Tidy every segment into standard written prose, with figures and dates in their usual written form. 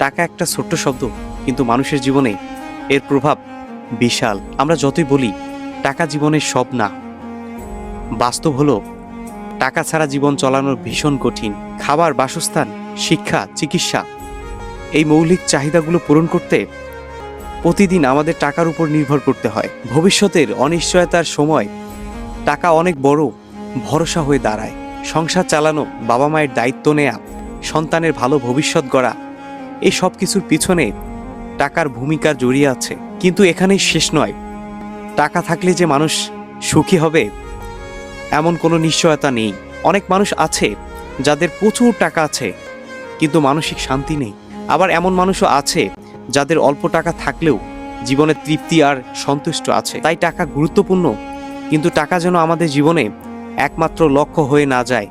টাকা একটা ছোট্ট শব্দ, কিন্তু মানুষের জীবনে এর প্রভাব বিশাল। আমরা যতই বলি টাকা জীবনের সব না, বাস্তব হলো টাকা ছাড়া জীবন চালানো ভীষণ কঠিন। খাবার, বাসস্থান, শিক্ষা, চিকিৎসা, এই মৌলিক চাহিদাগুলো পূরণ করতে প্রতিদিন আমাদের টাকার উপর নির্ভর করতে হয়। ভবিষ্যতের অনিশ্চয়তার সময় টাকা অনেক বড় ভরসা হয়ে দাঁড়ায়। সংসার চালানো, বাবা মায়ের দায়িত্ব নেয়া, সন্তানের ভালো ভবিষ্যৎ গড়া, এই সব কিছুর পিছনে টাকার ভূমিকা জড়িয়ে আছে। কিন্তু এখানেই শেষ নয়। টাকা থাকলে যে মানুষ সুখী হবে এমন কোনো নিশ্চয়তা নেই। অনেক মানুষ আছে যাদের প্রচুর টাকা আছে কিন্তু মানসিক শান্তি নেই। আবার এমন মানুষও আছে যাদের অল্প টাকা থাকলেও জীবনে তৃপ্তি আর সন্তুষ্ট আছে। তাই টাকা গুরুত্বপূর্ণ, কিন্তু টাকা যেন আমাদের জীবনে একমাত্র লক্ষ্য হয়ে না যায়,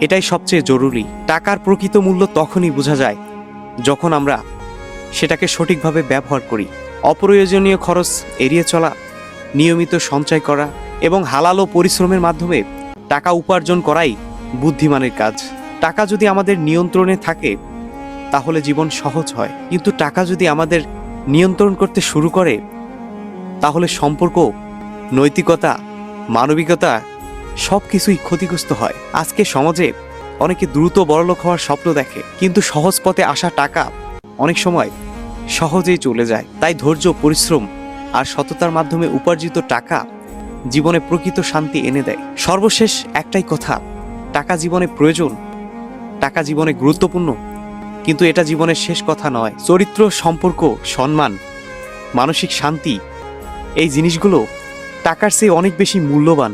এটাই সবচেয়ে জরুরি। টাকার প্রকৃত মূল্য তখনই বোঝা যায় যখন আমরা সেটাকে সঠিকভাবে ব্যবহার করি। অপ্রয়োজনীয় খরচ এড়িয়ে চলা, নিয়মিত সঞ্চয় করা এবং হালাল ও পরিশ্রমের মাধ্যমে টাকা উপার্জন করাই বুদ্ধিমানের কাজ। টাকা যদি আমাদের নিয়ন্ত্রণে থাকে তাহলে জীবন সহজ হয়, কিন্তু টাকা যদি আমাদের নিয়ন্ত্রণ করতে শুরু করে তাহলে সম্পর্ক, নৈতিকতা, মানবিকতা সব কিছুই ক্ষতিগ্রস্ত হয়। আজকে সমাজে অনেকে দ্রুত বড়লোক হওয়ার স্বপ্ন দেখে, কিন্তু সহজ পথে আসা টাকা অনেক সময় সহজেই চলে যায়। তাই ধৈর্য, পরিশ্রম আর সততার মাধ্যমে উপার্জিত টাকা জীবনে প্রকৃত শান্তি এনে দেয়। সর্বশেষ একটাই কথা, টাকা জীবনে প্রয়োজন, টাকা জীবনে গুরুত্বপূর্ণ, কিন্তু এটা জীবনের শেষ কথা নয়। চরিত্র, সম্পর্ক, সম্মান, মানসিক শান্তি, এই জিনিসগুলো টাকার চেয়ে অনেক বেশি মূল্যবান।